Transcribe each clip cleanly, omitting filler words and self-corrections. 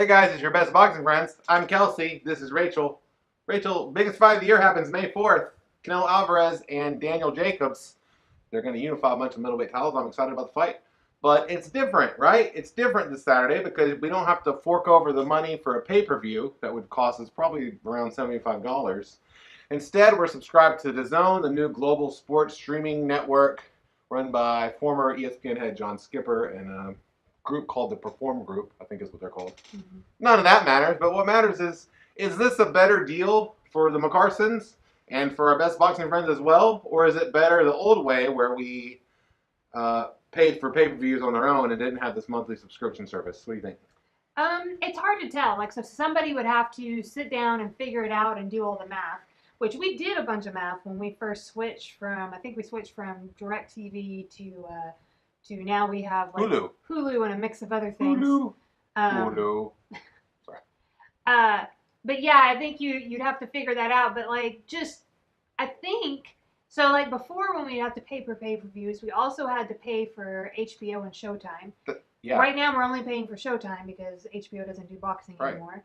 Hey guys, it's your best boxing friends. I'm Kelsey. This is Rachel. Rachel, biggest fight of the year happens May 4th. Canelo-Alvarez and Daniel-Jacobs. They're going to unify a bunch of middleweight titles. I'm excited about the fight. But it's different, right? It's different this Saturday because we don't have to fork over the money for a pay-per-view that would cost us probably around $75. Instead, we're subscribed to DAZN, the new global sports streaming network run by former ESPN head John Skipper and a group called the Perform Group, I think is what they're called. Mm-hmm. None of that matters, but what matters is this a better deal for the McCarsons and for our best boxing friends as well, or is it better the old way where we paid for pay-per-views on their own and didn't have this monthly subscription service? What do you think? It's hard to tell. So somebody would have to sit down and figure it out and do all the math, which we did a bunch of math when we first switched from, I think we switched from DirecTV to now we have like Hulu and a mix of other things. Hulu. Sorry. But yeah, I think you'd have to figure that out. But I think so. Like before, when we had to pay for pay-per-views, we also had to pay for HBO and Showtime. Yeah. Right now, we're only paying for Showtime because HBO doesn't do boxing anymore.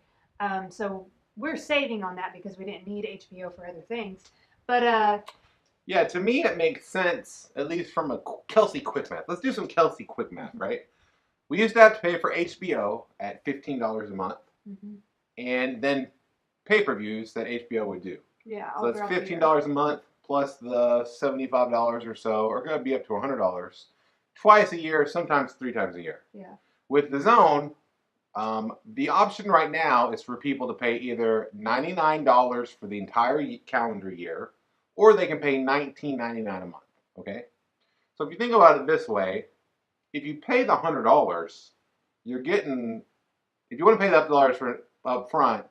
So we're saving on that because we didn't need HBO for other things. But yeah, to me it makes sense, at least from a Kelsey quick math. Let's do some Kelsey quick math, right? We used to have to pay for HBO at $15 a month, and then pay-per-views that HBO would do. Yeah, so that's $15 a month plus the $75 or so, or going to be up to $100 twice a year, sometimes 3 times a year. Yeah. With DAZN, the option right now is for people to pay either $99 for the entire calendar year, or they can pay $19.99 a month, okay? So if you think about it this way, if you pay the $100, you're getting, if you want to pay the $100 for up front,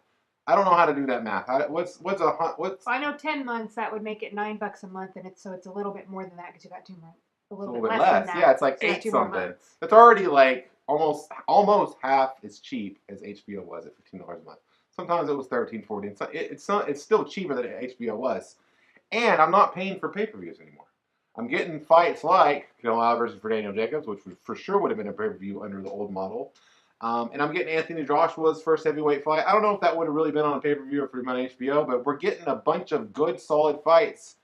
I don't know how to do that math. I know 10 months, that would make it $9 a month, and it's a little bit more than that because you got 2 months. A little bit less than that. Yeah, it's like 8 something. It's already like almost half as cheap as HBO was at $15 a month. Sometimes it was $13, $14. It's still cheaper than HBO was. And I'm not paying for pay-per-views anymore. I'm getting fights like Canelo-Alvarez versus Daniel-Jacobs, which for sure would have been a pay-per-view under the old model. And I'm getting Anthony Joshua's first heavyweight fight. I don't know if that would have really been on a pay-per-view or on HBO, but we're getting a bunch of good, solid fights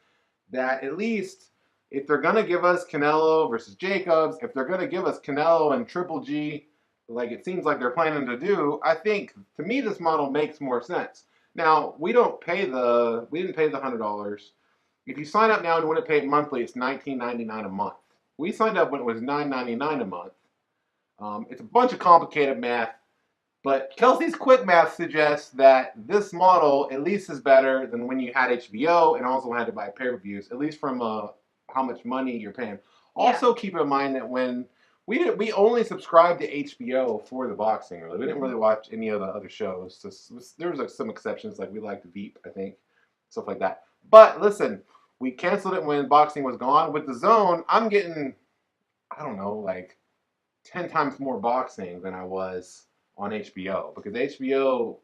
that at least, if they're going to give us Canelo versus Jacobs, if they're going to give us Canelo and Triple G, like it seems like they're planning to do, I think, to me, this model makes more sense. Now, we didn't pay the $100. If you sign up now and want to pay it monthly, it's $19.99 a month. We signed up when it was $9.99 a month. It's a bunch of complicated math, but Kelsey's quick math suggests that this model at least is better than when you had HBO and also had to buy pay-per-views, at least from how much money you're paying. Also, keep in mind that when we only subscribed to HBO for the boxing, really. We didn't really watch any of the other shows. So there was like some exceptions, like we liked Veep, I think, stuff like that. But listen, we canceled it when boxing was gone. With DAZN, I'm getting, I don't know, like 10 times more boxing than I was on HBO, because HBO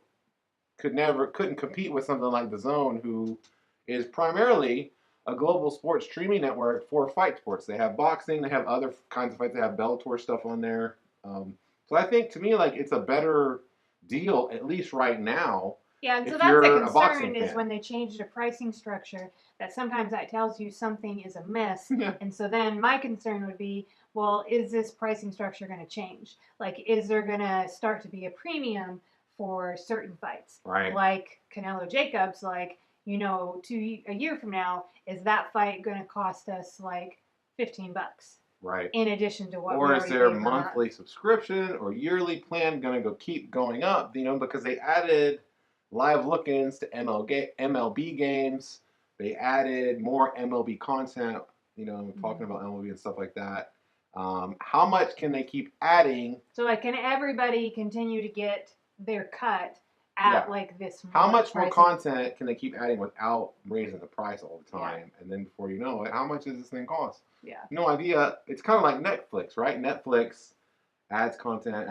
couldn't compete with something like DAZN, who is primarily a global sports streaming network for fight sports. They have boxing, they have other kinds of fights, they have Bellator stuff on there. So I think, to me, like, it's a better deal, at least right now. Yeah, and so that's the concern is when they change the pricing structure, that sometimes that tells you something is amiss. Yeah. And so then my concern would be, well, is this pricing structure going to change? Like, is there going to start to be a premium for certain fights? Right. Like Canelo-Jacobs, like, a year from now, is that fight going to cost us like $15? Right. In addition to what or is their monthly subscription or yearly plan going to keep going up? Because they added live look-ins to MLB games. They added more MLB content, talking about MLB and stuff like that. How much can they keep adding? So, like, can everybody continue to get their cut at like this? How much more content can they keep adding without raising the price all the time? Yeah. And then before you know it, how much does this thing cost? Yeah. No idea. It's kind of like Netflix, right? Netflix adds content,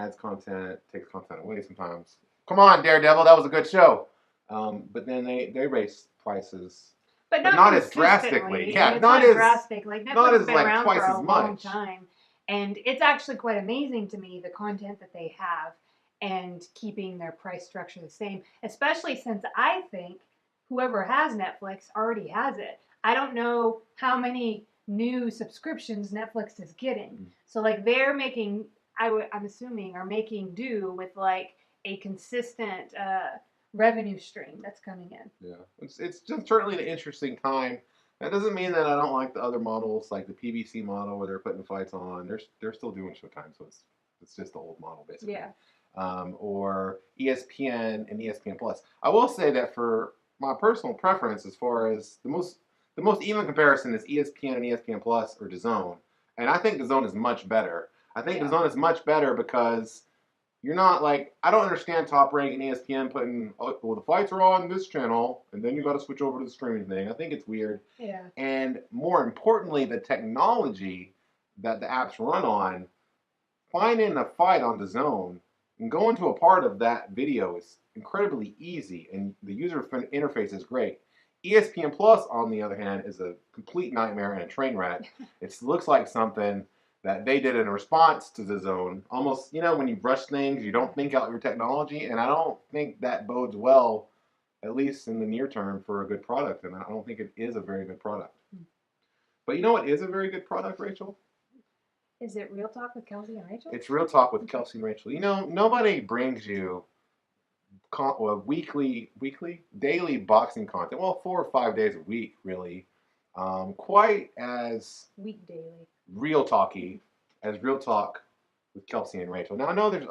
takes content away sometimes. Come on, Daredevil, that was a good show. But then they raise prices. But not as drastically. Yeah, not as drastic. Like, Netflix has been like around twice for as a much. long time. And it's actually quite amazing to me, the content that they have. and keeping their price structure the same, especially since I think whoever has Netflix already has it. I don't know how many new subscriptions Netflix is getting. So like they're making, I'm assuming, are making do with like a consistent revenue stream that's coming in. Yeah, it's just certainly an interesting time. That doesn't mean that I don't like the other models, like the PBC model where they're putting fights on. They're still doing Showtime, so it's just the old model basically. Yeah. Or ESPN and ESPN Plus. I will say that for my personal preference, as far as the most even comparison is ESPN and ESPN Plus or DAZN, and I think DAZN is much better. I think DAZN is much better because you're not like, I don't understand Top Rank and ESPN putting, oh, well, the fights are on this channel, and then you got to switch over to the streaming thing. I think it's weird. Yeah. And more importantly, the technology that the apps run on, finding a fight on DAZN and going to a part of that video is incredibly easy, and the user interface is great. ESPN Plus, on the other hand, is a complete nightmare and a train wreck. It looks like something that they did in response to DAZN. Almost, you know, when you rush things, you don't think out your technology, and I don't think that bodes well, at least in the near term, for a good product, and I don't think it is a very good product. But you know what is a very good product, Rachel? Is it Real Talk with Kelsey and Rachel? It's Real Talk with Kelsey and Rachel. You know, nobody brings you daily boxing content. Well, 4 or 5 days a week, really. Quite as week daily. Real talky as Real Talk with Kelsey and Rachel. Now I know there's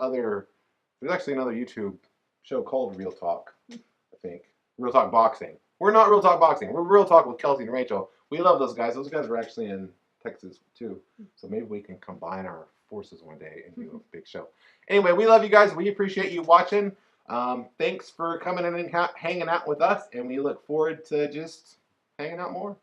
actually another YouTube show called Real Talk, I think. Real Talk Boxing. We're not Real Talk Boxing. We're Real Talk with Kelsey and Rachel. We love those guys. Those guys are actually in Texas too. So maybe we can combine our forces one day and do a big show. Anyway, we love you guys. We appreciate you watching. Thanks for coming in and hanging out with us, and we look forward to just hanging out more.